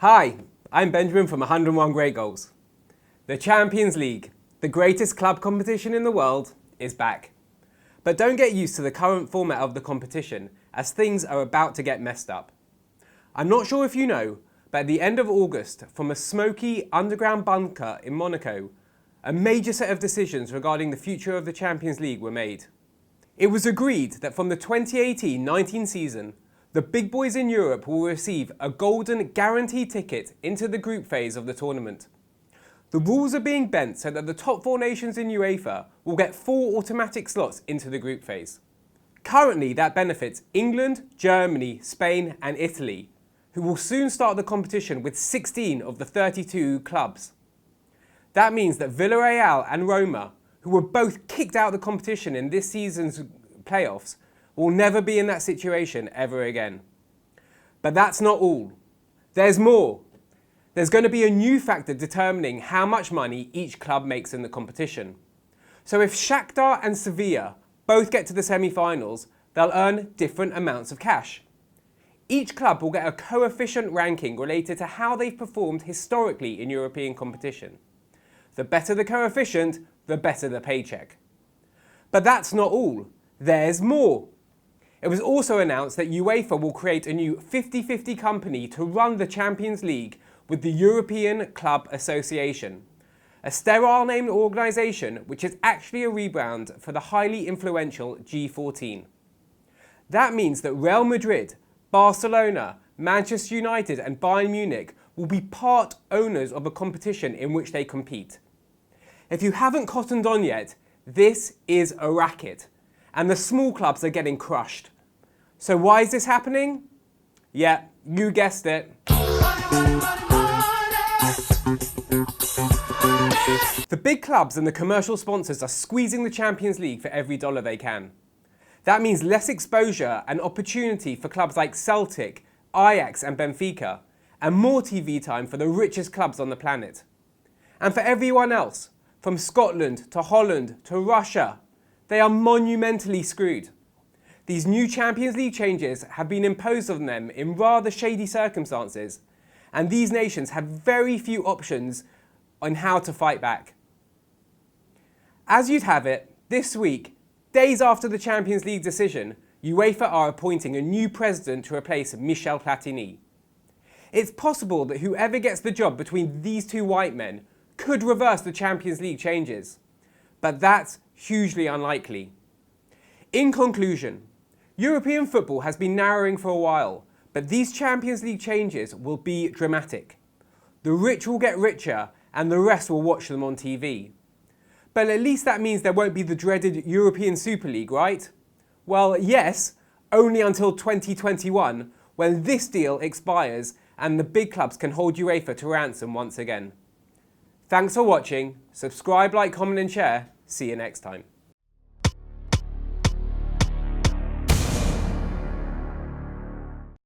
Hi, I'm Benjamin from 101 Great Goals. The Champions League, the greatest club competition in the world, is back. But don't get used to the current format of the competition, as things are about to get messed up. I'm not sure if you know, but at the end of August, from a smoky underground bunker in Monaco, a major set of decisions regarding the future of the Champions League were made. It was agreed that from the 2018-19 season, the big boys in Europe will receive a golden guaranteed ticket into the group phase of the tournament. The rules are being bent so that the top 4 nations in UEFA will get 4 automatic slots into the group phase. Currently, that benefits England, Germany, Spain and Italy, who will soon start the competition with 16 of the 32 clubs. That means that Villarreal and Roma, who were both kicked out of the competition in this season's playoffs, will never be in that situation ever again. But that's not all. There's more. There's going to be a new factor determining how much money each club makes in the competition. So if Shakhtar and Sevilla both get to the semi-finals, they'll earn different amounts of cash. Each club will get a coefficient ranking related to how they've performed historically in European competition. The better the coefficient, the better the paycheck. But that's not all. There's more. It was also announced that UEFA will create a new 50-50 company to run the Champions League with the European Club Association, a sterile-named organisation which is actually a rebrand for the highly influential G14. That means that Real Madrid, Barcelona, Manchester United and Bayern Munich will be part owners of a competition in which they compete. If you haven't cottoned on yet, this is a racket, and the small clubs are getting crushed. So why is this happening? Yeah, you guessed it. The big clubs and the commercial sponsors are squeezing the Champions League for every dollar they can. That means less exposure and opportunity for clubs like Celtic, Ajax and Benfica, and more TV time for the richest clubs on the planet. And for everyone else, from Scotland to Holland to Russia, they are monumentally screwed. These new Champions League changes have been imposed on them in rather shady circumstances, and these nations have very few options on how to fight back. As you'd have it, this week, days after the Champions League decision, UEFA are appointing a new president to replace Michel Platini. It's possible that whoever gets the job between these two white men could reverse the Champions League changes, but that's hugely unlikely. In conclusion, European football has been narrowing for a while, but these Champions League changes will be dramatic. The rich will get richer and the rest will watch them on TV. But at least that means there won't be the dreaded European Super League, right? Well, yes, only until 2021, when this deal expires and the big clubs can hold UEFA to ransom once again. Thanks for watching. Subscribe, like, comment and share. See you next time.